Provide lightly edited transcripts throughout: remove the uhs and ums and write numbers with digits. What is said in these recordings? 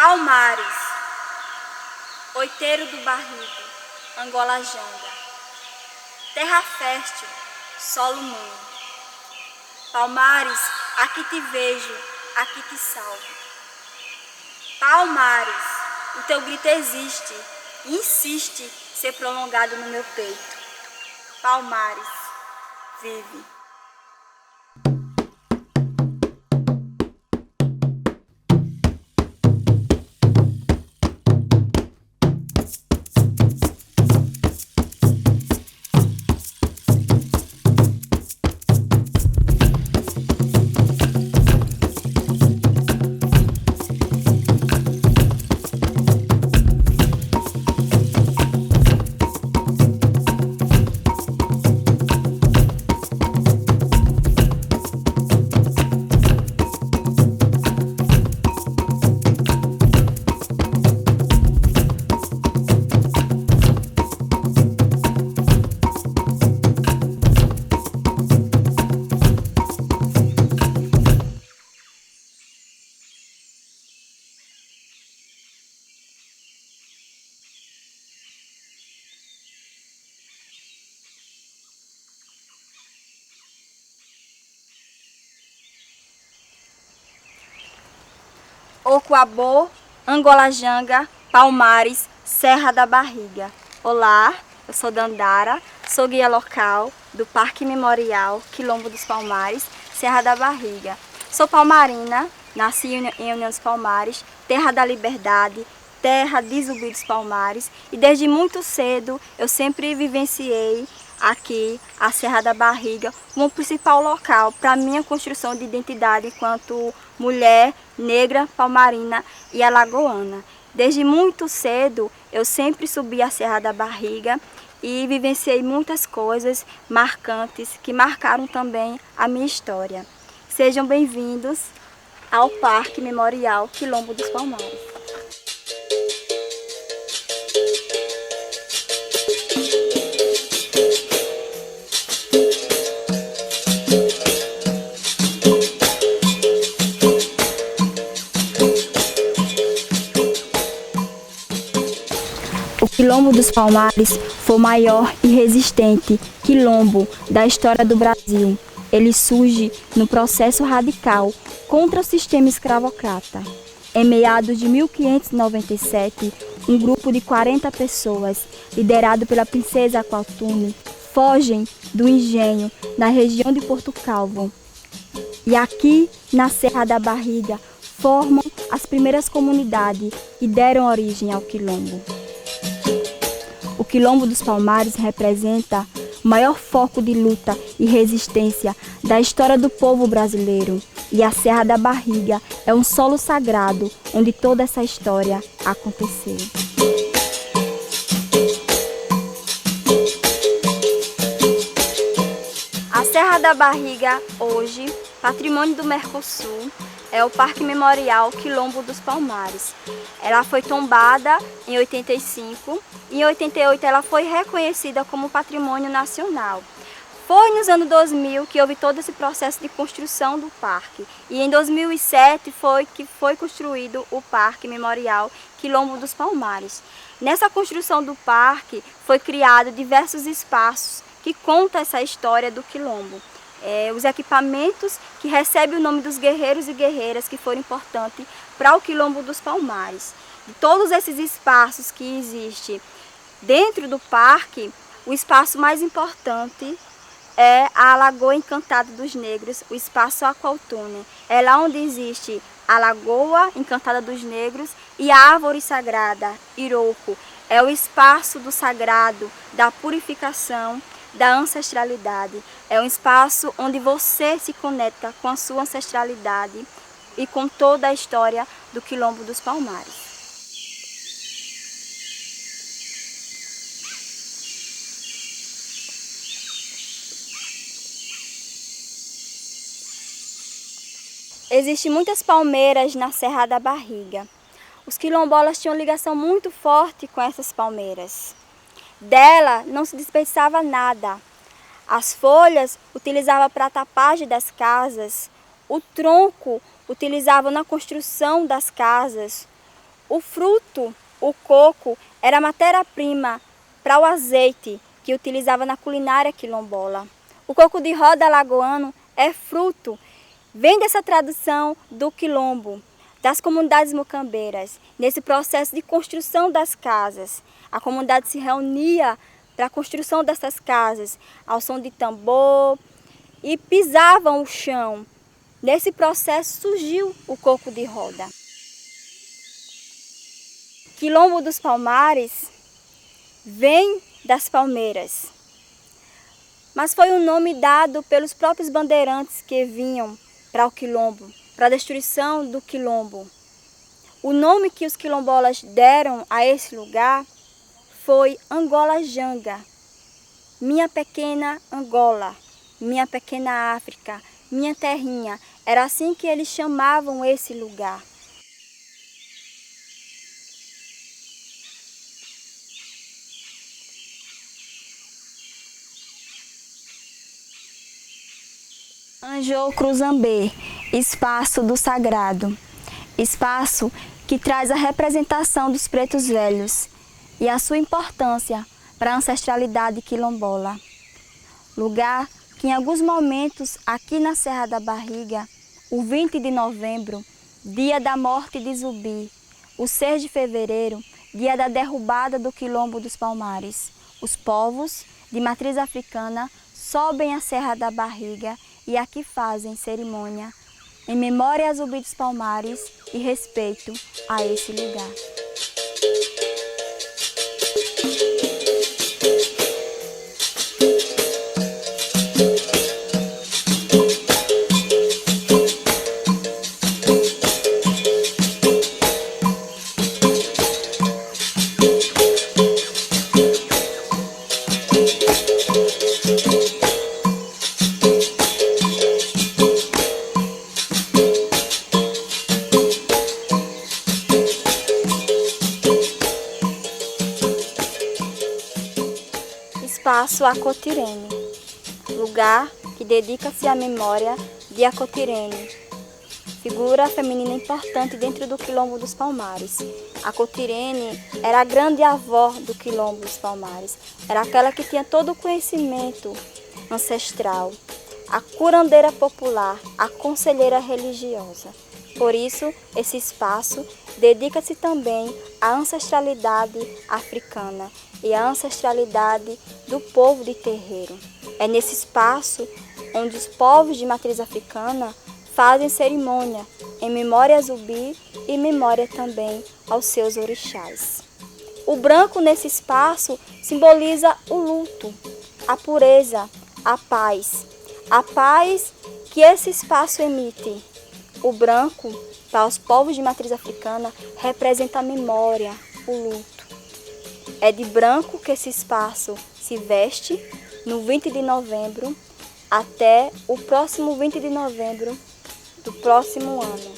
Palmares, Oiteiro do Barrigo, Angola Janga. Terra fértil, solo mundo. Palmares, aqui te vejo, aqui te salvo. Palmares, o teu grito existe e insiste ser prolongado no meu peito. Palmares, vive. Ocoabô, Angola Janga, Palmares, Serra da Barriga. Olá, eu sou Dandara, sou guia local do Parque Memorial Quilombo dos Palmares, Serra da Barriga. Sou palmarina, nasci em União dos Palmares, terra da liberdade, terra de Zumbi dos Palmares, e desde muito cedo eu sempre vivenciei aqui a Serra da Barriga como principal local para minha construção de identidade enquanto mulher negra, palmarina e alagoana. Desde muito cedo eu sempre subi a Serra da Barriga e vivenciei muitas coisas marcantes que marcaram também a minha história. Sejam bem-vindos ao Parque Memorial Quilombo dos Palmares. O Quilombo dos Palmares foi o maior e resistente quilombo da história do Brasil. Ele surge no processo radical contra o sistema escravocrata. Em meados de 1597, um grupo de 40 pessoas, liderado pela princesa Aqualtune, fogem do engenho na região de Porto Calvo. E aqui, na Serra da Barriga, formam as primeiras comunidades que deram origem ao quilombo. O Quilombo dos Palmares representa o maior foco de luta e resistência da história do povo brasileiro. E a Serra da Barriga é um solo sagrado onde toda essa história aconteceu. A Serra da Barriga, hoje, patrimônio do Mercosul, é o Parque Memorial Quilombo dos Palmares. Ela foi tombada em 85 e em 88 ela foi reconhecida como patrimônio nacional. Foi nos anos 2000 que houve todo esse processo de construção do parque. E em 2007 foi que foi construído o Parque Memorial Quilombo dos Palmares. Nessa construção do parque foi criado diversos espaços que contam essa história do quilombo. Os equipamentos que recebem o nome dos guerreiros e guerreiras que foram importantes para o Quilombo dos Palmares. De todos esses espaços que existem dentro do parque, o espaço mais importante é a Lagoa Encantada dos Negros, o espaço Aqualtune. É lá onde existe a Lagoa Encantada dos Negros e a Árvore Sagrada, Iroko. É o espaço do sagrado, da purificação, da ancestralidade. É um espaço onde você se conecta com a sua ancestralidade e com toda a história do Quilombo dos Palmares. Existem muitas palmeiras na Serra da Barriga. Os quilombolas tinham ligação muito forte com essas palmeiras. Dela não se desperdiçava nada. As folhas utilizavam para a tapagem das casas, o tronco utilizavam na construção das casas, O fruto, o coco, era a matéria-prima para o azeite que utilizava na culinária quilombola. O coco de roda alagoano é fruto, vem dessa tradução do quilombo, das comunidades mocambeiras. Nesse processo de construção das casas, a comunidade se reunia para a construção dessas casas, ao som de tambor, e pisavam o chão. Nesse processo surgiu o coco de roda. Quilombo dos Palmares vem das palmeiras, mas foi um nome dado pelos próprios bandeirantes que vinham para o quilombo, para a destruição do quilombo. O nome que os quilombolas deram a esse lugar foi Angola Janga, minha pequena Angola, minha pequena África, minha terrinha. Era assim que eles chamavam esse lugar. Anjou Cruzambê, espaço do sagrado, espaço que traz a representação dos pretos velhos e a sua importância para a ancestralidade quilombola. Lugar que em alguns momentos aqui na Serra da Barriga, o 20 de novembro, dia da morte de Zumbi, o 6 de fevereiro, dia da derrubada do Quilombo dos Palmares, os povos de matriz africana sobem a Serra da Barriga e aqui fazem cerimônia em memória a Zumbi dos Palmares e respeito a esse lugar. Espaço Acotirene, lugar que dedica-se à memória de Acotirene, figura feminina importante dentro do Quilombo dos Palmares. Acotirene era a grande avó do Quilombo dos Palmares, era aquela que tinha todo o conhecimento ancestral, a curandeira popular, a conselheira religiosa. Por isso, esse espaço dedica-se também à ancestralidade africana e à ancestralidade do povo de terreiro. É nesse espaço onde os povos de matriz africana fazem cerimônia em memória a Zumbi e memória também aos seus orixás. O branco nesse espaço simboliza o luto, a pureza, a paz que esse espaço emite. O branco, para os povos de matriz africana, representa a memória, o luto. É de branco que esse espaço se veste no 20 de novembro até o próximo 20 de novembro do próximo ano.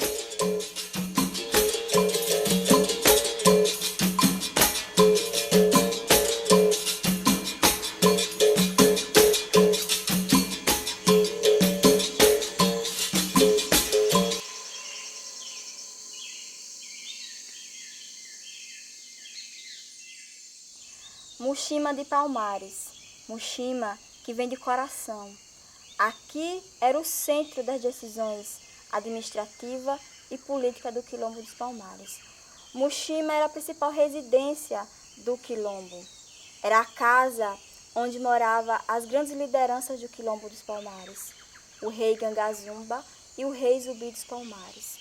Muxima de Palmares, Muxima que vem de coração. Aqui era o centro das decisões administrativa e política do Quilombo dos Palmares. Muxima era a principal residência do Quilombo. Era a casa onde moravam as grandes lideranças do Quilombo dos Palmares, o rei Gangazumba e o rei Zumbi dos Palmares.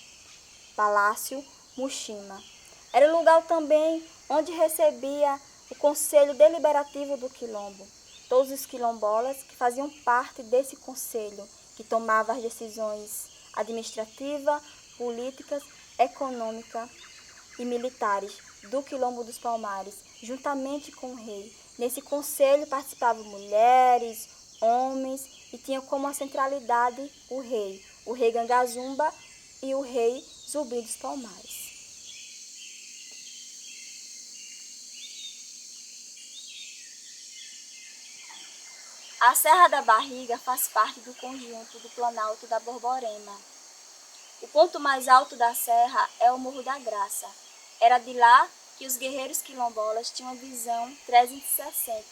Palácio Muxima. Era o lugar também onde recebia o Conselho Deliberativo do Quilombo, todos os quilombolas que faziam parte desse conselho, que tomava as decisões administrativas, políticas, econômicas e militares do Quilombo dos Palmares, juntamente com o rei. Nesse conselho participavam mulheres, homens e tinha como a centralidade o rei Gangazumba e o rei Zumbi dos Palmares. A Serra da Barriga faz parte do conjunto do Planalto da Borborema. O ponto mais alto da serra é o Morro da Graça, Era de lá que os guerreiros quilombolas tinham uma visão 360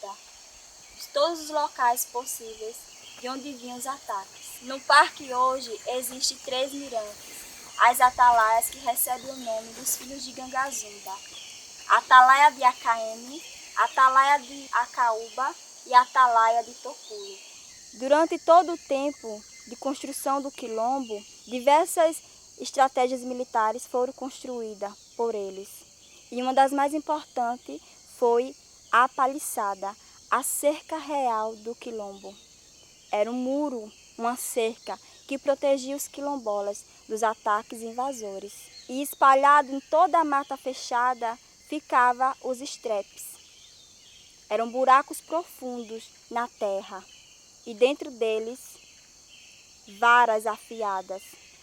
de todos os locais possíveis de onde vinham os ataques. No parque hoje existem 3 mirantes, as atalaias que recebem o nome dos filhos de Gangazumba: Atalaia de Acaeme, Atalaia de Acaúba e Atalaia de Tocuyo. Durante todo o tempo de construção do quilombo, diversas estratégias militares foram construídas por eles. E uma das mais importantes foi a paliçada, a cerca real do quilombo. Era um muro, uma cerca que protegia os quilombolas dos ataques invasores. E espalhado em toda a mata fechada ficavam os estrepes. Eram buracos profundos na terra e dentro deles varas afiadas,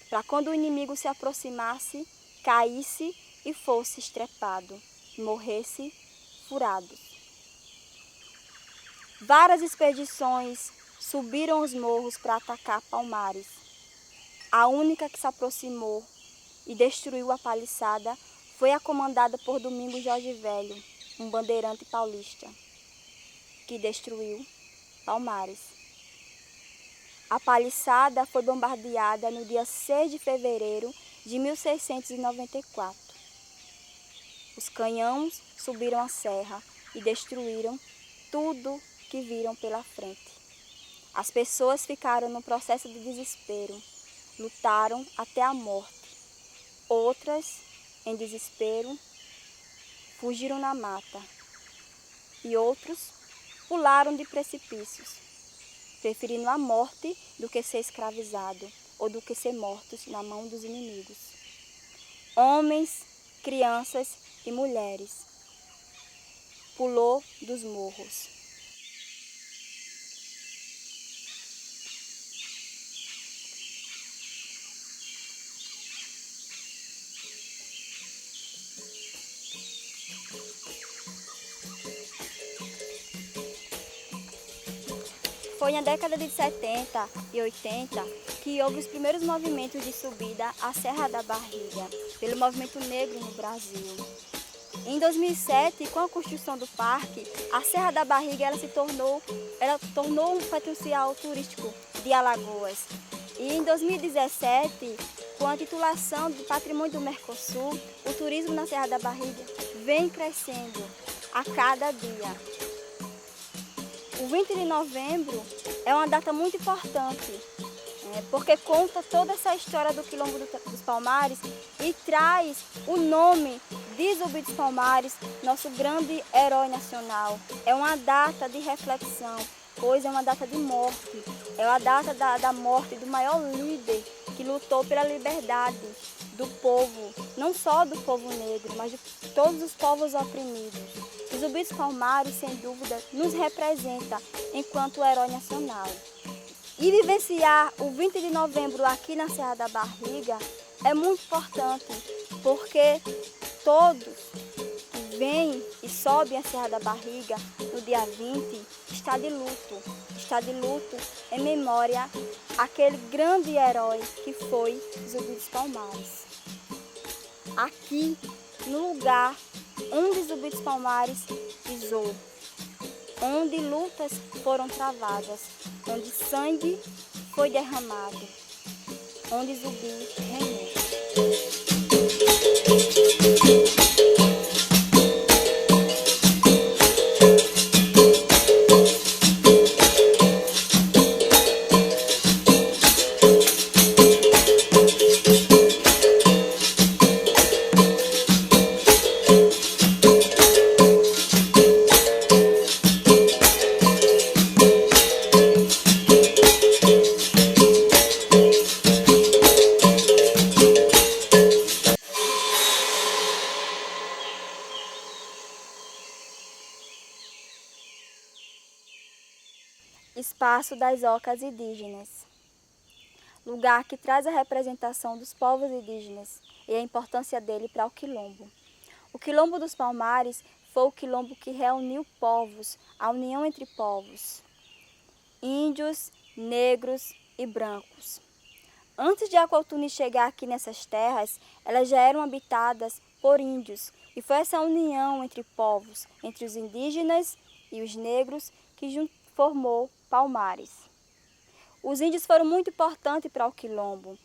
para quando o inimigo se aproximasse, caísse e fosse estrepado, morresse furado. Várias expedições subiram os morros para atacar Palmares. A única que se aproximou e destruiu a paliçada foi a comandada por Domingos Jorge Velho, um bandeirante paulista, que destruiu Palmares. A paliçada foi bombardeada no dia 6 de fevereiro de 1694. Os canhões subiram a serra e destruíram tudo que viram pela frente. As pessoas ficaram no processo de desespero, lutaram até a morte. Outras, em desespero, fugiram na mata. E outros pularam de precipícios, preferindo a morte do que ser escravizado ou do que ser mortos na mão dos inimigos. Homens, crianças e mulheres pulou dos morros. Foi na década de 70 e 80 que houve os primeiros movimentos de subida à Serra da Barriga, pelo movimento negro no Brasil. Em 2007, com a construção do parque, a Serra da Barriga tornou um potencial turístico de Alagoas. E em 2017, com a titulação do Patrimônio do Mercosul, o turismo na Serra da Barriga vem crescendo a cada dia. O 20 de novembro é uma data muito importante, porque conta toda essa história do Quilombo dos Palmares e traz o nome de Zumbi dos Palmares, nosso grande herói nacional. É uma data de reflexão, pois é uma data de morte. É a data da morte do maior líder que lutou pela liberdade do povo, não só do povo negro, mas de todos os povos oprimidos. O Zumbi dos Palmares, sem dúvida, nos representa enquanto herói nacional. E vivenciar o 20 de novembro aqui na Serra da Barriga é muito importante, porque todos que vêm e sobem a Serra da Barriga no dia 20 está de luto em memória àquele grande herói que foi Zumbi dos Palmares. Aqui, no lugar onde Zumbi dos Palmares pisou, onde lutas foram travadas, onde sangue foi derramado, onde Zumbi reinou. Espaço das Ocas Indígenas, lugar que traz a representação dos povos indígenas e a importância dele para o quilombo. O Quilombo dos Palmares foi o quilombo que reuniu povos, a união entre povos, índios, negros e brancos. Antes de a Aqualtune chegar aqui nessas terras, elas já eram habitadas por índios, e foi essa união entre povos, entre os indígenas e os negros, que formou Palmares. Os índios foram muito importantes para o quilombo,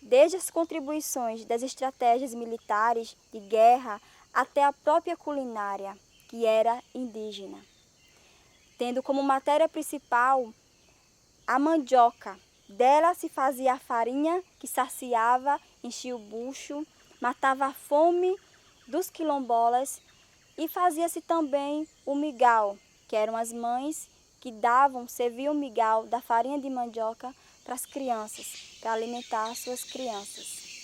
desde as contribuições das estratégias militares de guerra até a própria culinária, que era indígena, tendo como matéria principal a mandioca. Dela se fazia a farinha que saciava, enchia o bucho, matava a fome dos quilombolas, e fazia-se também o migal, que eram as mães que serviam o migal da farinha de mandioca para as crianças, para alimentar as suas crianças.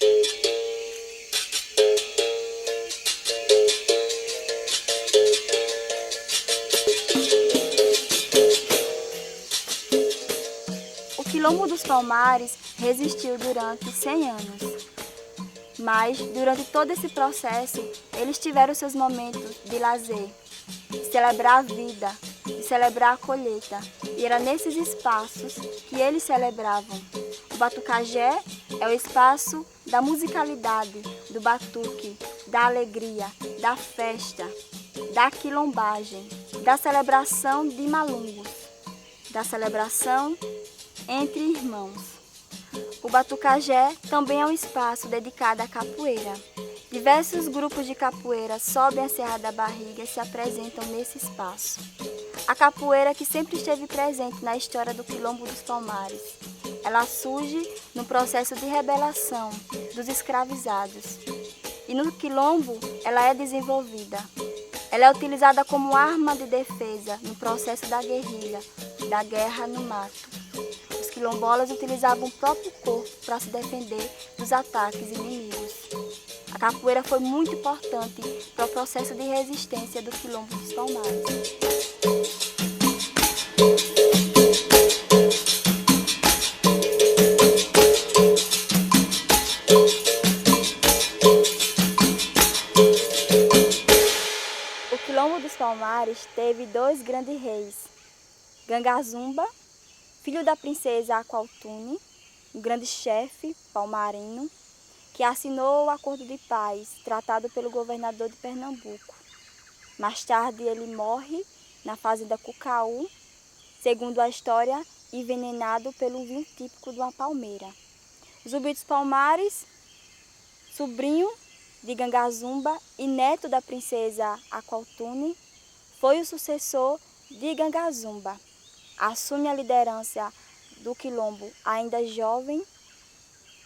O Quilombo dos Palmares resistiu durante 100 anos, mas durante todo esse processo eles tiveram seus momentos de lazer, de celebrar a vida, de celebrar a colheita, e era nesses espaços que eles celebravam. O batucajé é o espaço da musicalidade, do batuque, da alegria, da festa, da quilombagem, da celebração de malungos, da celebração entre irmãos. O batucajé também é um espaço dedicado à capoeira. Diversos grupos de capoeira sobem a Serra da Barriga e se apresentam nesse espaço. A capoeira que sempre esteve presente na história do Quilombo dos Palmares. Ela surge no processo de rebelação dos escravizados. E no Quilombo ela é desenvolvida. Ela é utilizada como arma de defesa no processo da guerrilha, da guerra no mato. Os quilombolas utilizavam o próprio corpo para se defender dos ataques inimigos. A capoeira foi muito importante para o processo de resistência do Quilombo dos Palmares. O Quilombo dos Palmares teve 2 grandes reis: Gangazumba, filho da princesa Aqualtune, um grande chefe palmarino, que assinou o Acordo de Paz, tratado pelo governador de Pernambuco. Mais tarde ele morre na fazenda Cucaú, segundo a história, envenenado pelo vinho típico de uma palmeira. Zumbi dos Palmares, sobrinho de Gangazumba e neto da princesa Aqualtune, foi o sucessor de Gangazumba. Assume a liderança do quilombo ainda jovem,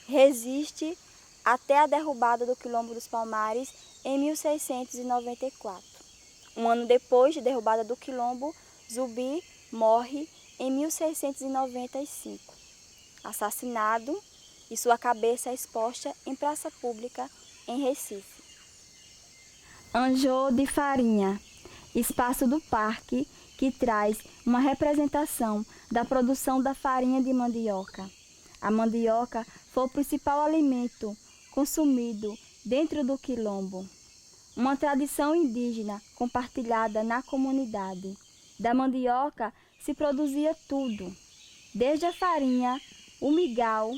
resiste até a derrubada do Quilombo dos Palmares em 1694. Um ano depois de derrubada do quilombo, Zumbi morre em 1695, assassinado, e sua cabeça é exposta em praça pública em Recife. Anjô de Farinha, espaço do parque que traz uma representação da produção da farinha de mandioca. A mandioca foi o principal alimento consumido dentro do quilombo. Uma tradição indígena compartilhada na comunidade. Da mandioca se produzia tudo, desde a farinha, o migal,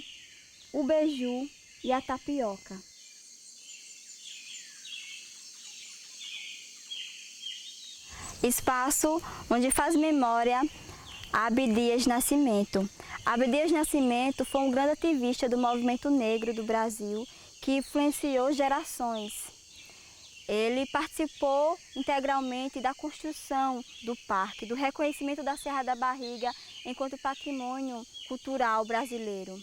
o beiju e a tapioca. Espaço onde faz memória a Abdias Nascimento. Abdias Nascimento foi um grande ativista do movimento negro do Brasil que influenciou gerações. Ele participou integralmente da construção do parque, do reconhecimento da Serra da Barriga enquanto patrimônio cultural brasileiro.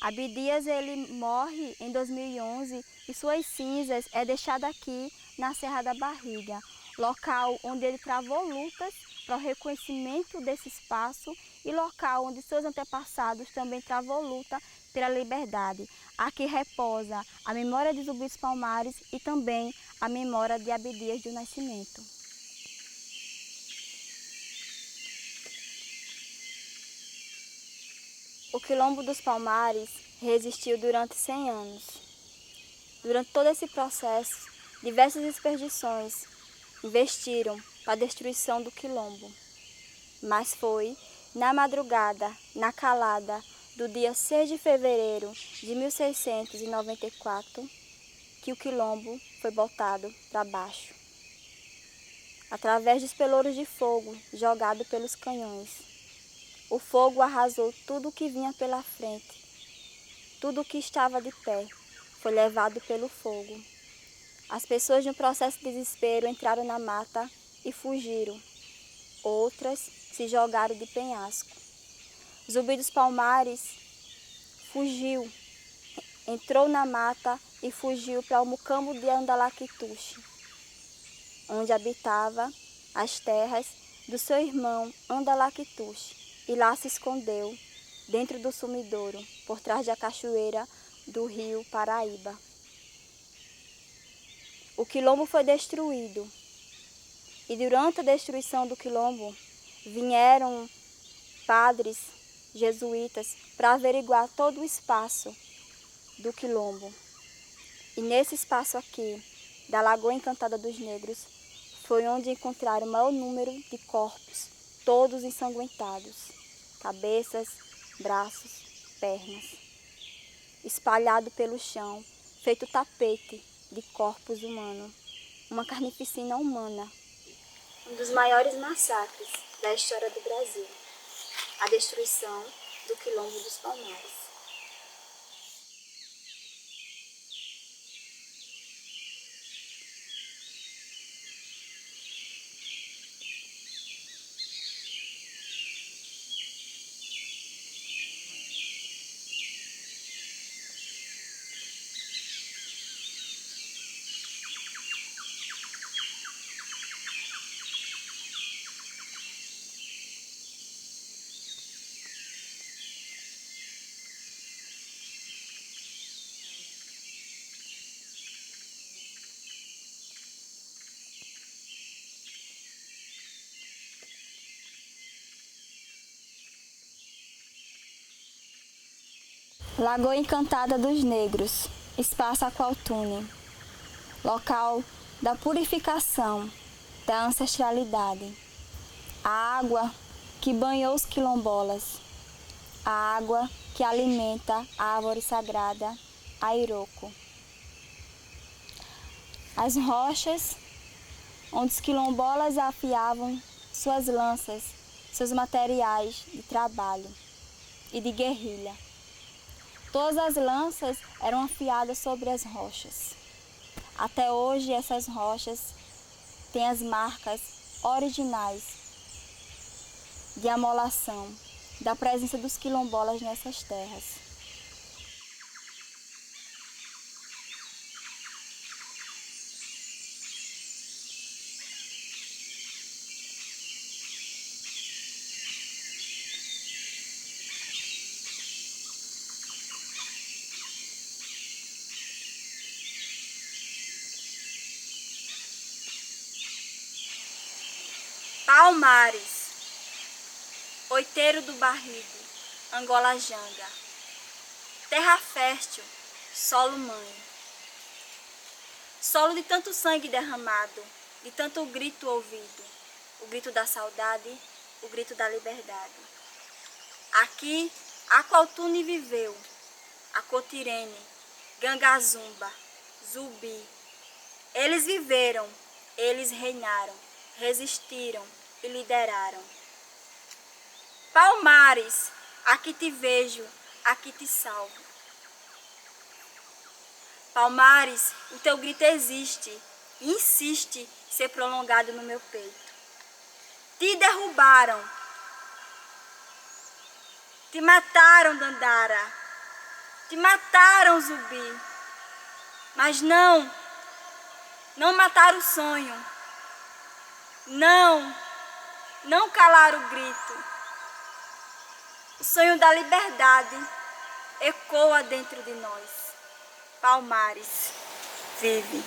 Abdias ele morre em 2011 e suas cinzas é deixada aqui na Serra da Barriga, local onde ele travou lutas para o reconhecimento desse espaço e local onde seus antepassados também travou luta pela liberdade. Aqui reposa a memória de Zumbi dos Palmares e também a memória de Abdias do Nascimento. O Quilombo dos Palmares resistiu durante 100 anos. Durante todo esse processo, diversas expedições investiram para a destruição do quilombo. Mas foi na madrugada, na calada do dia 6 de fevereiro de 1694, que o quilombo foi botado para baixo, através dos pelouros de fogo jogados pelos canhões. O fogo arrasou tudo o que vinha pela frente, tudo o que estava de pé foi levado pelo fogo. As pessoas, no processo de desespero, entraram na mata e fugiram. Outras se jogaram de penhasco. Zumbi dos Palmares fugiu, entrou na mata e fugiu para o mucambo de Andalactuxe, onde habitava as terras do seu irmão Andalactuxe, e lá se escondeu, dentro do sumidouro, por trás da cachoeira do rio Paraíba. O quilombo foi destruído, e durante a destruição do quilombo vieram padres jesuítas para averiguar todo o espaço do quilombo. E nesse espaço aqui, da Lagoa Encantada dos Negros, foi onde encontraram o maior número de corpos, todos ensanguentados, cabeças, braços, pernas, espalhado pelo chão, feito tapete de corpos humanos, uma carnificina humana. Um dos maiores massacres da história do Brasil, a destruição do Quilombo dos Palmares. Lagoa Encantada dos Negros, Espaço Aqualtune, local da purificação, da ancestralidade. A água que banhou os quilombolas, a água que alimenta a árvore sagrada, a Iroko. As rochas onde os quilombolas afiavam suas lanças, seus materiais de trabalho e de guerrilha. Todas as lanças eram afiadas sobre as rochas. Até hoje essas rochas têm as marcas originais de amolação da presença dos quilombolas nessas terras. Palmares, Oiteiro do Barrigo, Angola Janga, terra fértil, solo mãe. Solo de tanto sangue derramado, de tanto grito ouvido, o grito da saudade, o grito da liberdade. Aqui, Aqualtune viveu, Acotirene, Gangazumba, Zumbi. Eles viveram, eles reinaram, resistiram e lideraram. Palmares, aqui te vejo, aqui te salvo. Palmares, o teu grito existe e insiste em ser prolongado no meu peito. Te derrubaram, te mataram, Dandara, te mataram, Zumbi, mas não mataram o sonho, não calaram o grito. O sonho da liberdade ecoa dentro de nós. Palmares, vive.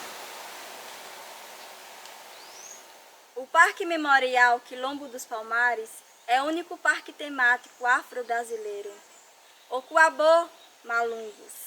O Parque Memorial Quilombo dos Palmares é o único parque temático afro-brasileiro. Okuabo Malungos.